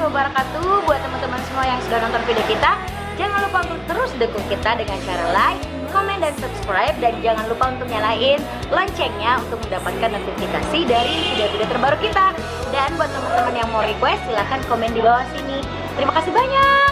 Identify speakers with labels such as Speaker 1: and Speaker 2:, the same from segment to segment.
Speaker 1: wabarakatuh. Buat teman-teman semua yang sudah nonton video kita, jangan lupa untuk terus dukung kita dengan cara like, komen, dan subscribe. Dan jangan lupa untuk nyalain loncengnya untuk mendapatkan notifikasi dari video-video terbaru kita. Dan buat teman-teman yang mau request, silahkan komen di bawah sini. Terima kasih banyak.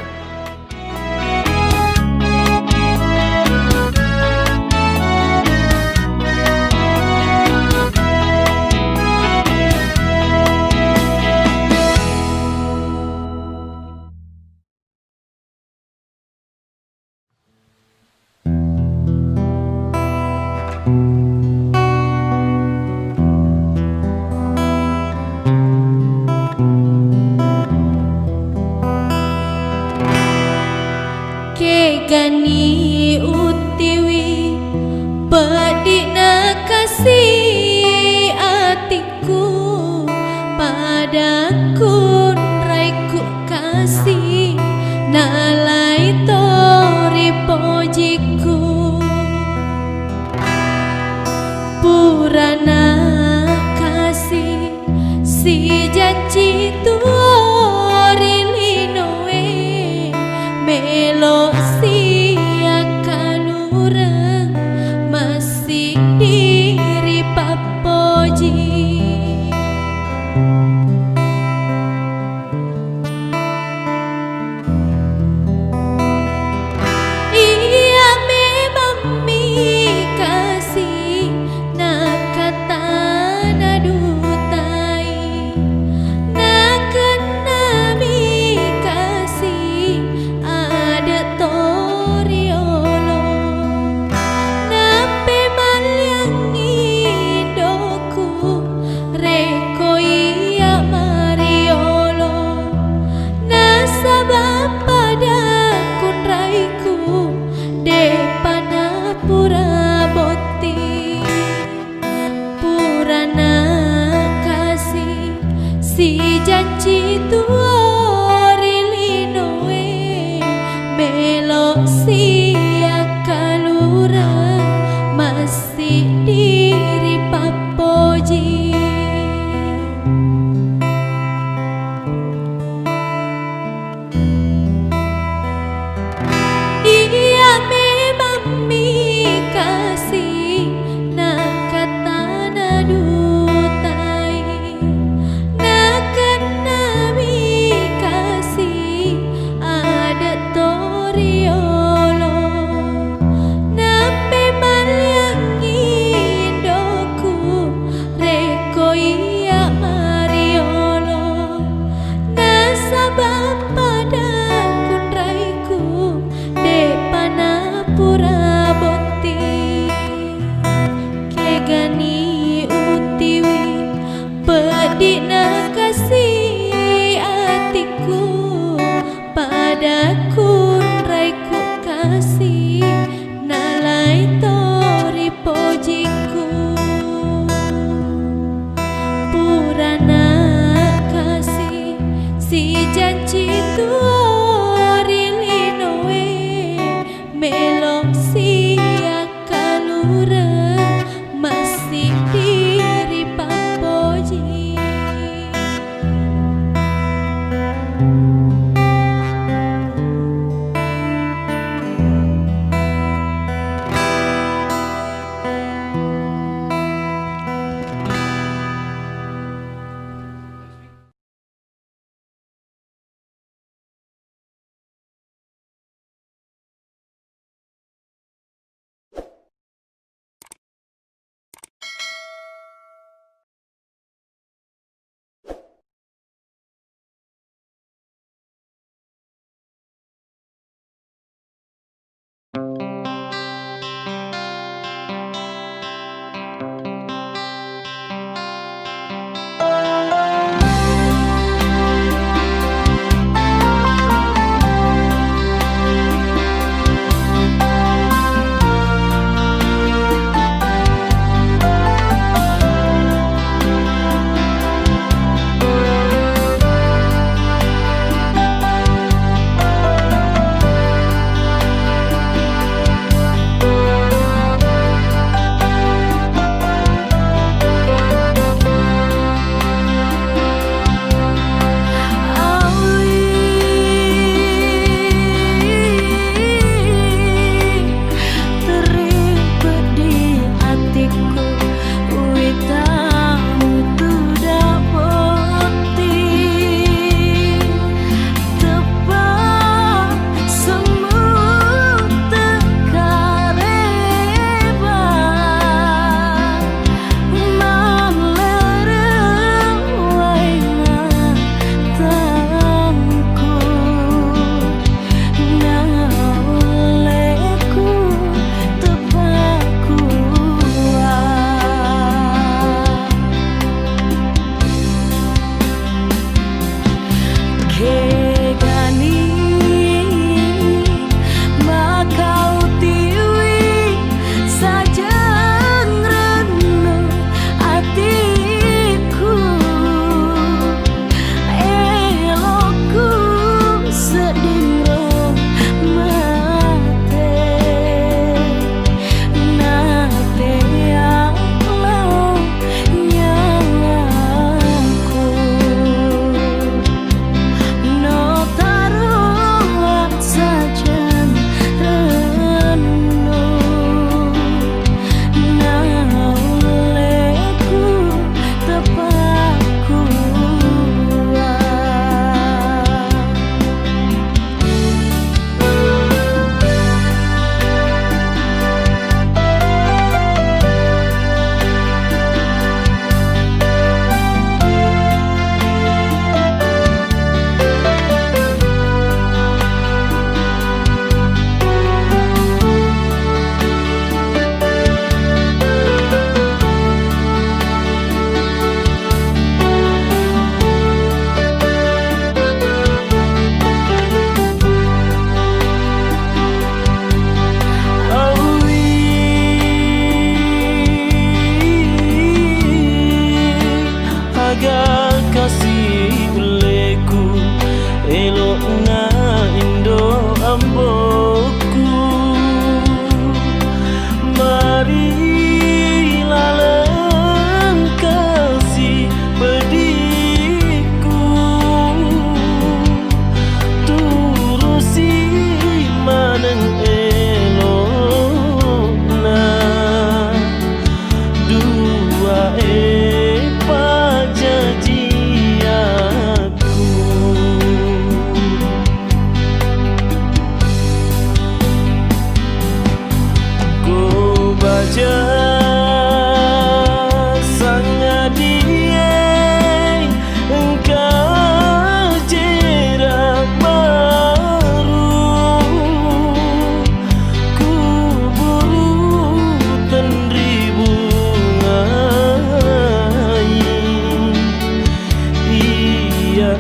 Speaker 2: Gani utiwi pedina kasih atiku padaku raiku kasih nalai tori pojiku purana kasih si janji tori linoe melo si janji tuori linoe melo sia kalura masih diri papoji iya memang mi kasih nak kata nadu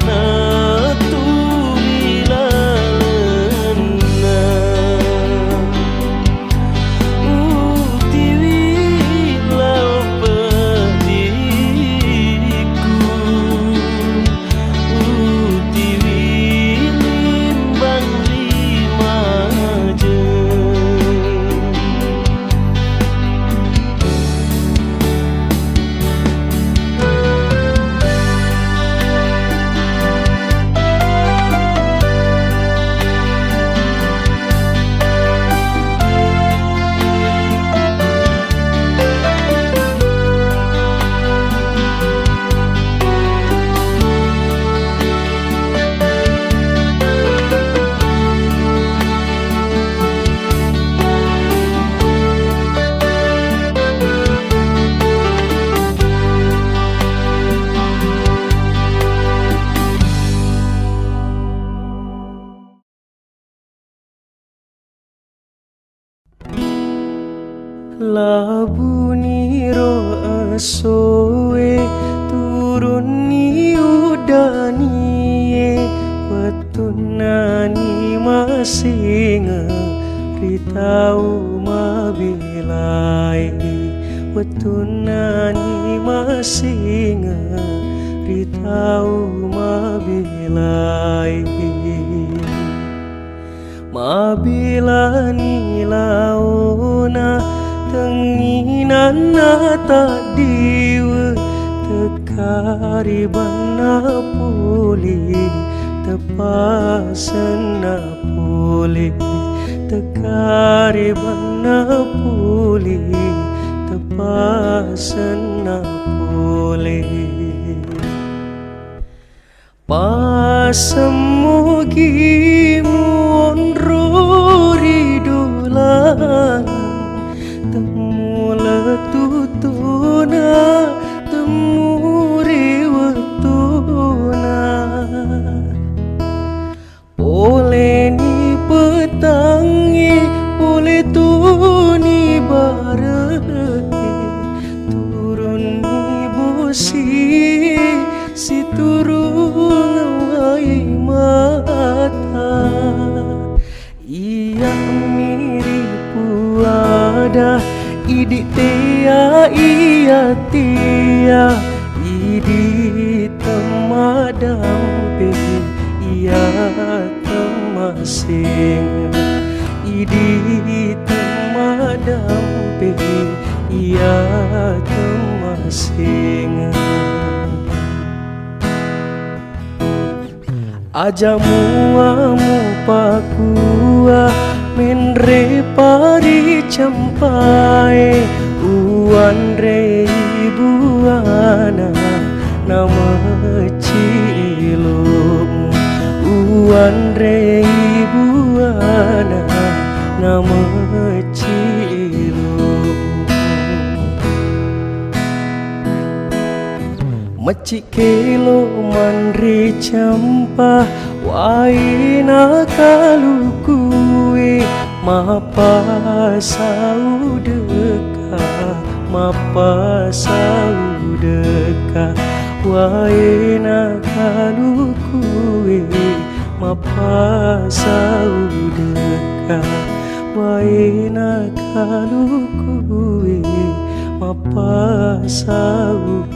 Speaker 3: na tu bila lena tiwi lau pediku tiwi limbang lima je labuni ro asoe turuni udani wetunani masing ritau mabilai wetunani masing ritau mabilai mabila ni launa tenginan tak diwa tekari bana pulih tepasan pulih tekari bana pulih tepasan pulih pasemugimu onrori dulang temula tutuna temuri wetuna boleh ni petangi boleh tuni bareki turun ni bosi si turun ngawai mata ia mirip ada idi tia ia tia idi temadam pe ia temasing idi temadam pe ia temasing ajamu amu pakua menre pari campai uan re ibuana nama cilum uan re ibuana nama cilum macik kelo manre campa waina kalukue mapa saudeka mapa saudeka waina kalukue mapa saudeka waina kalukue mapa saudeka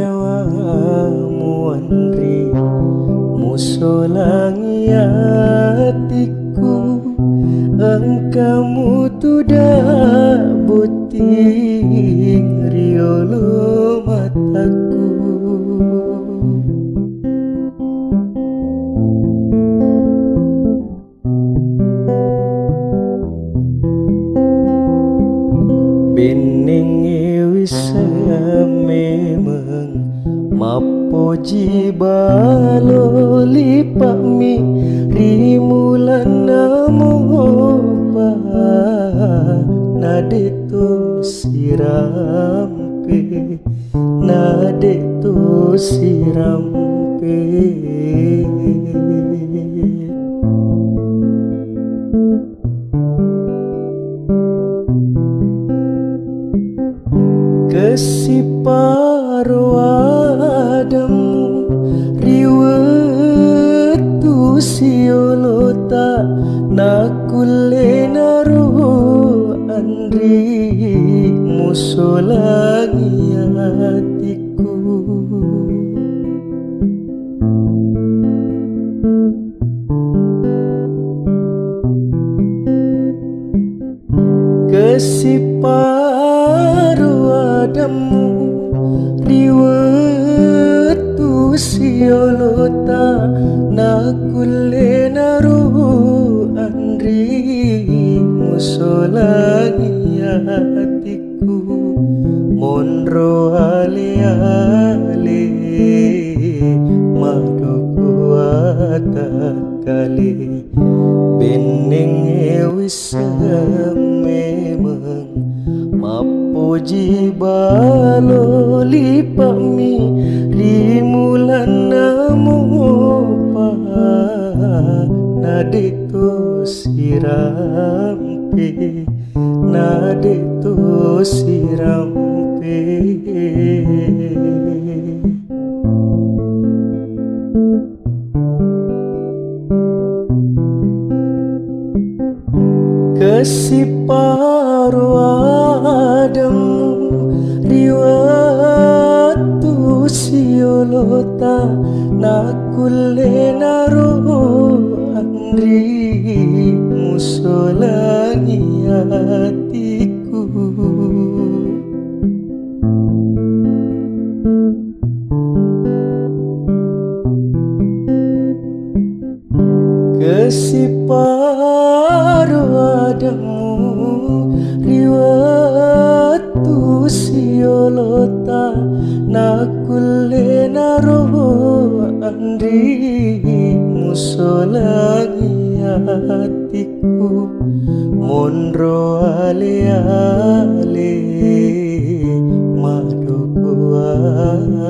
Speaker 3: nyawamu Andri musolangi hatiku engkamu tudah buting riolo mataku Mapoji balo lipa mi rimulan namopa nade to sirampe nade to sirampe Kesiparo adamu riwetu siolota nakule naru andri musolangi hatiku Kesiparo adamu riwetu siolota nakule naru andri musolangi hatiku monro ale-ale maduku atakale bening wis memang mapoji balo lipa mi rimulan namopa nade to sirampe nade to sirampe Kesiparo adamu riwatu siolota nakule naru andri musolangi hatiku Kesiparo adamu riwatu siolota nakule naru andri musolangi hatiku monro ale-ale maduku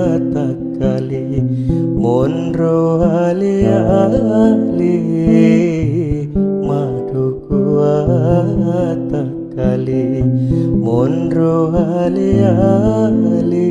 Speaker 3: atakale monro ale-ale maduku atakale monro ale-ale